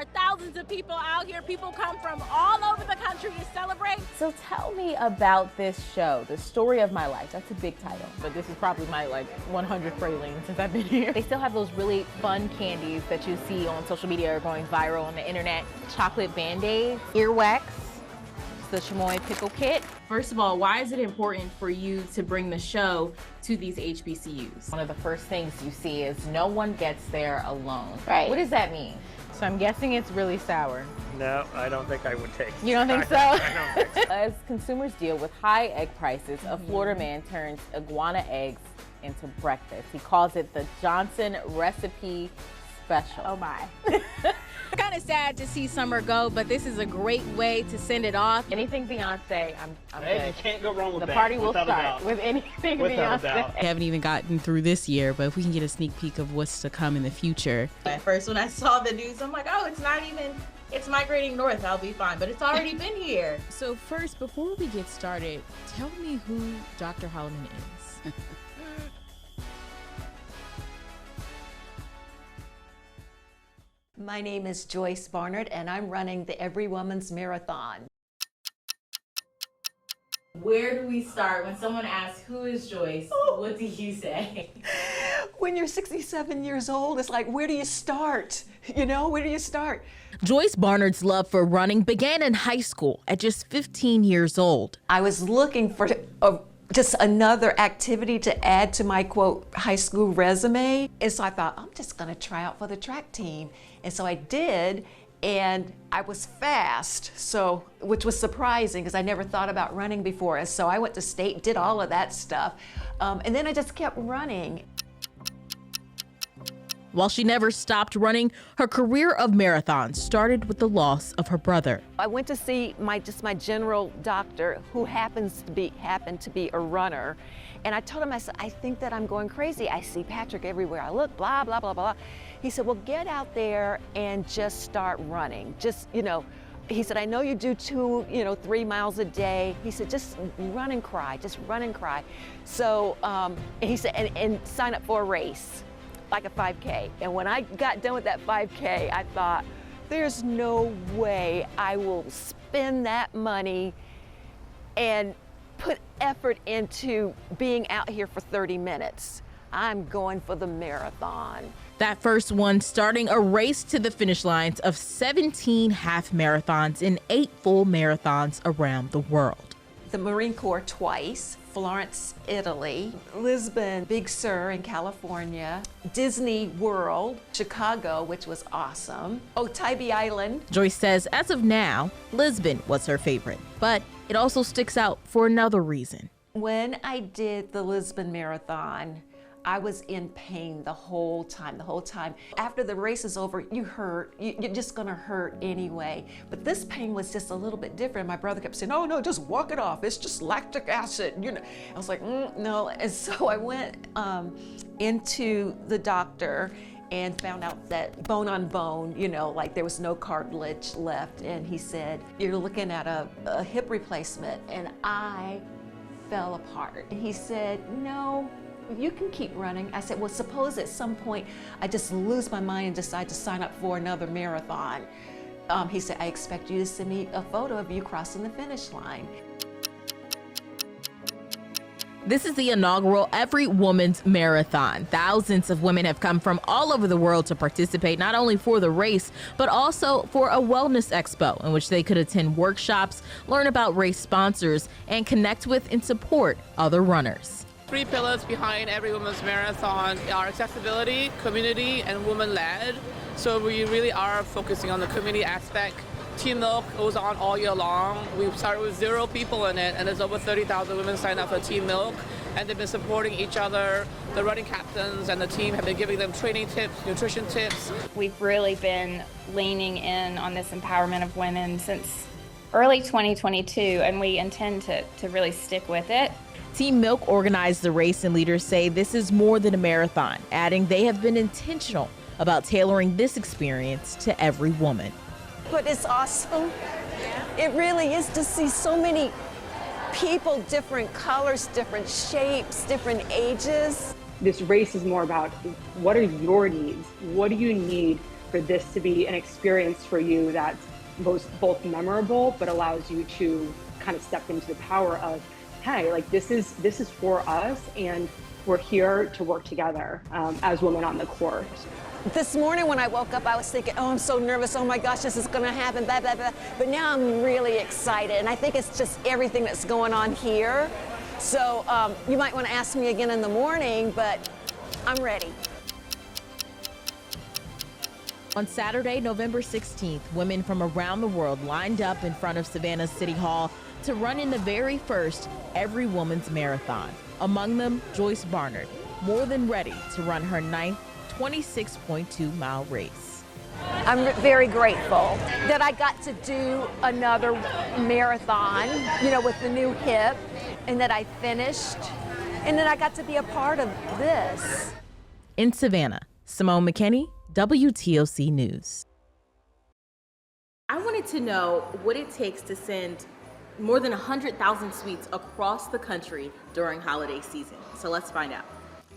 are thousands of people out here. People come from all over the country to celebrate. So tell me about this show, The Story of My Life. That's a big title. But this is probably my 100th praline since I've been here. They still have those really fun candies that you see on social media or going viral on the internet. Chocolate Band-Aids, earwax, the chamoy pickle kit. First of all, why is it important for you to bring the show to these HBCUs? One of the first things you see is no one gets there alone. Right. What does that mean? So I'm guessing it's really sour. No, I don't think I would take it. You don't think so? I don't think so. As consumers deal with high egg prices, a Florida man turns iguana eggs into breakfast. He calls it the Johnson Recipe Special. Oh my. Kind of sad to see summer go, but this is a great way to send it off. Anything Beyonce, I'm Hey, good. you can't go wrong with The that. party will without a start doubt. with anything Without a Beyonce. doubt. I haven't even gotten through this year, but if we can get a sneak peek of what's to come in the future. At first, when I saw the news, I'm like, oh, it's migrating north. I'll be fine. But it's already been here. So first, before we get started, tell me who Dr. Holloman is. My name is Joyce Barnard, and I'm running the Every Woman's Marathon. Where do we start? When someone asks, who is Joyce, what do you say? When you're 67 years old, it's like, where do you start? You know, where do you start? Joyce Barnard's love for running began in high school at just 15 years old. I was looking for just another activity to add to my, quote, high school resume. And so I thought, I'm just gonna try out for the track team. And so I did, and I was fast, so, which was surprising because I never thought about running before. And so I went to state, did all of that stuff. And then I just kept running. While she never stopped running, her career of marathons started with the loss of her brother. I went to see my general doctor, who happened to be a runner, and I told him, I said, I think that I'm going crazy. I see Patrick everywhere I look, blah, blah, blah, blah. He said, well, get out there and just start running. Just, he said, I know you do 3 miles a day. He said, just run and cry, just run and cry. So he said, and sign up for a race, like a 5K. And when I got done with that 5K, I thought, there's no way I will spend that money and put effort into being out here for 30 minutes. I'm going for the marathon. That first one starting a race to the finish lines of 17 half marathons and 8 full marathons around the world. The Marine Corps twice, Florence, Italy, Lisbon, Big Sur in California, Disney World, Chicago, which was awesome, Tybee Island. Joyce says as of now, Lisbon was her favorite, but it also sticks out for another reason. When I did the Lisbon Marathon, I was in pain the whole time. After the race is over, you hurt. You're just gonna hurt anyway. But this pain was just a little bit different. My brother kept saying, oh no, just walk it off. It's just lactic acid, I was like, no. And so I went into the doctor and found out that bone on bone, like there was no cartilage left. And he said, you're looking at a hip replacement. And I fell apart. He said, no, you can keep running. I said, well, suppose at some point I just lose my mind and decide to sign up for another marathon. He said, I expect you to send me a photo of you crossing the finish line. This is the inaugural Every Woman's Marathon. Thousands of women have come from all over the world to participate, not only for the race, but also for a wellness expo in which they could attend workshops, learn about race sponsors, and connect with and support other runners. 3 pillars behind Every Women's Marathon are accessibility, community, and women-led. So we really are focusing on the community aspect. Team Milk goes on all year long. We started with 0 people in it, and there's over 30,000 women signed up for Team Milk, and they've been supporting each other. The running captains and the team have been giving them training tips, nutrition tips. We've really been leaning in on this empowerment of women since early 2022, and we intend to really stick with it. Team Milk organized the race, and leaders say this is more than a marathon, adding they have been intentional about tailoring this experience to every woman. But it's awesome. It really is to see so many people, different colors, different shapes, different ages. This race is more about what are your needs? What do you need for this to be an experience for you that's both memorable, but allows you to kind of step into the power of, hey, like this is for us, and we're here to work together as women on the court. This morning when I woke up, I was thinking, oh, I'm so nervous. Oh my gosh, this is going to happen, blah, blah, blah. But now I'm really excited. And I think it's just everything that's going on here. So you might want to ask me again in the morning, but I'm ready. On Saturday, November 16th, women from around the world lined up in front of Savannah's City Hall to run in the very first Every Woman's Marathon. Among them, Joyce Barnard, more than ready to run her ninth 26.2-mile race. I'm very grateful that I got to do another marathon, with the new hip, and that I finished, and that I got to be a part of this. In Savannah, Simone McKenny, WTOC News. I wanted to know what it takes to send more than 100,000 sweets across the country during holiday season. So let's find out.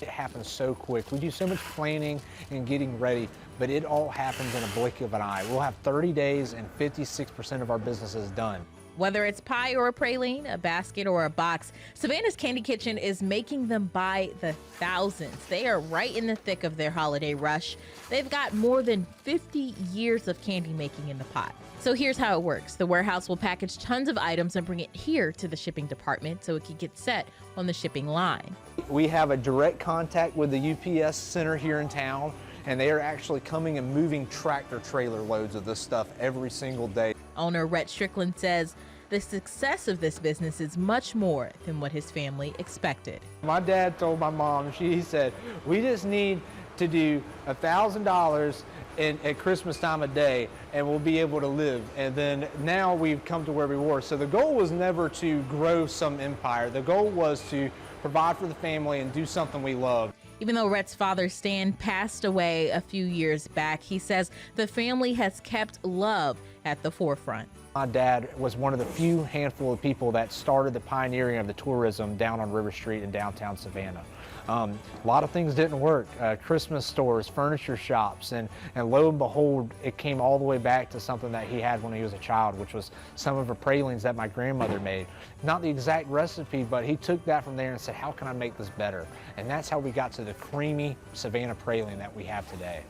It happens so quick. We do so much planning and getting ready, but it all happens in a blink of an eye. We'll have 30 days and 56% of our business is done. Whether it's pie or a praline, a basket or a box, Savannah's Candy Kitchen is making them by the thousands. They are right in the thick of their holiday rush. They've got more than 50 years of candy making in the pot. So here's how it works. The warehouse will package tons of items and bring it here to the shipping department so it can get set on the shipping line. We have a direct contact with the UPS center here in town, and they are actually coming and moving tractor trailer loads of this stuff every single day. Owner Rhett Strickland says the success of this business is much more than what his family expected. My dad told my mom, he said, we just need to do $1,000 at Christmas time a day and we'll be able to live. And then now we've come to where we were. So the goal was never to grow some empire. The goal was to provide for the family and do something we love. Even though Rhett's father, Stan, passed away a few years back, he says the family has kept love at the forefront. My dad was one of the few handful of people that started the pioneering of the tourism down on River Street in downtown Savannah. A lot of things didn't work. Christmas stores, furniture shops, and lo and behold, it came all the way back to something that he had when he was a child, which was some of the pralines that my grandmother made. Not the exact recipe, but he took that from there and said, how can I make this better? And that's how we got to the creamy Savannah praline that we have today.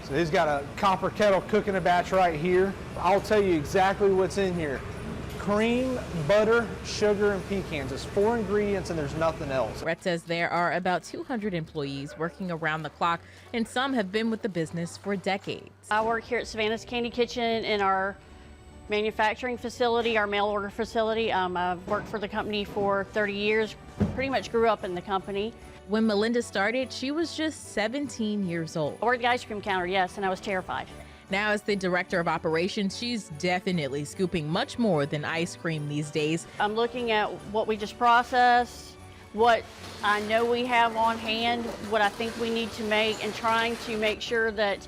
So he's got a copper kettle cooking a batch right here. I'll tell you exactly what's in here. Cream, butter, sugar, and pecans. It's 4 ingredients and there's nothing else. Rhett says there are about 200 employees working around the clock, and some have been with the business for decades. I work here at Savannah's Candy Kitchen in our manufacturing facility, our mail order facility. I've worked for the company for 30 years, pretty much grew up in the company. When Melinda started, she was just 17 years old. I worked the ice cream counter, yes, and I was terrified. Now as the director of operations, she's definitely scooping much more than ice cream these days. I'm looking at what we just processed, what I know we have on hand, what I think we need to make, and trying to make sure that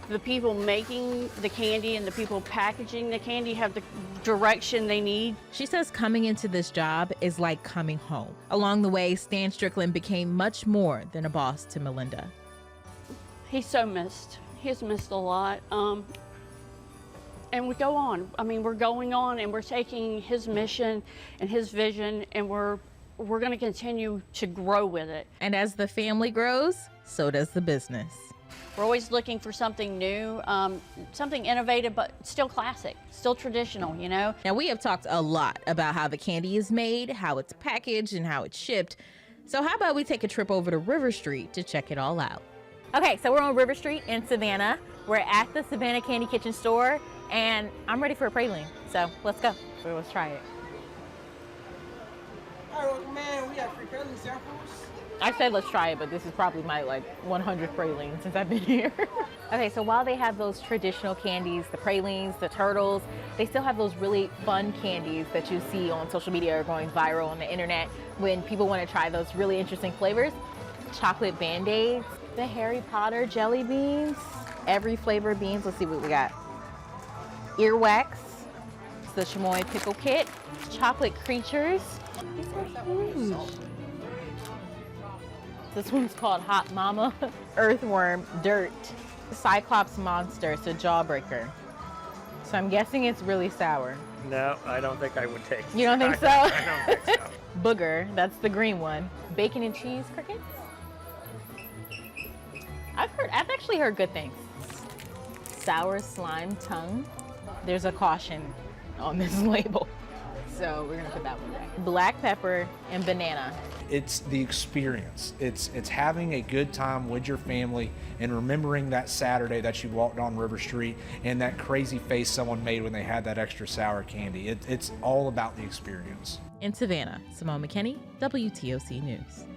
the people making the candy and the people packaging the candy have the direction they need. She says coming into this job is like coming home. Along the way, Stan Strickland became much more than a boss to Melinda. He's so missed. He's missed a lot. And we go on. I mean, we're going on and we're taking his mission and his vision, and we're going to continue to grow with it. And as the family grows, so does the business. We're always looking for something new, something innovative, but still classic, still traditional, you know? Now, we have talked a lot about how the candy is made, how it's packaged, and how it's shipped. So how about we take a trip over to River Street to check it all out? Okay, so we're on River Street in Savannah. We're at the Savannah Candy Kitchen store, and I'm ready for a praline. So let's go. So let's try it. All right, well, man, we got free praline samples. I said let's try it, but this is probably my 100th praline since I've been here. Okay, so while they have those traditional candies, the pralines, the turtles, they still have those really fun candies that you see on social media or going viral on the internet when people want to try those really interesting flavors. Chocolate Band-Aids, the Harry Potter jelly beans, every flavor of beans. Let's see what we got. Earwax, the chamoy pickle kit, chocolate creatures. These are huge. This one's called Hot Mama, earthworm, dirt. Cyclops monster, it's a jawbreaker. So I'm guessing it's really sour. No, I don't think I would take it. You don't think so? I don't think so. Booger, that's the green one. Bacon and cheese crickets? I've actually heard good things. Sour slime tongue. There's a caution on this label. So we're gonna put that one back. Black pepper and banana. It's the experience. It's having a good time with your family and remembering that Saturday that you walked on River Street and that crazy face someone made when they had that extra sour candy. It's all about the experience. In Savannah, Simone McKenny, WTOC News.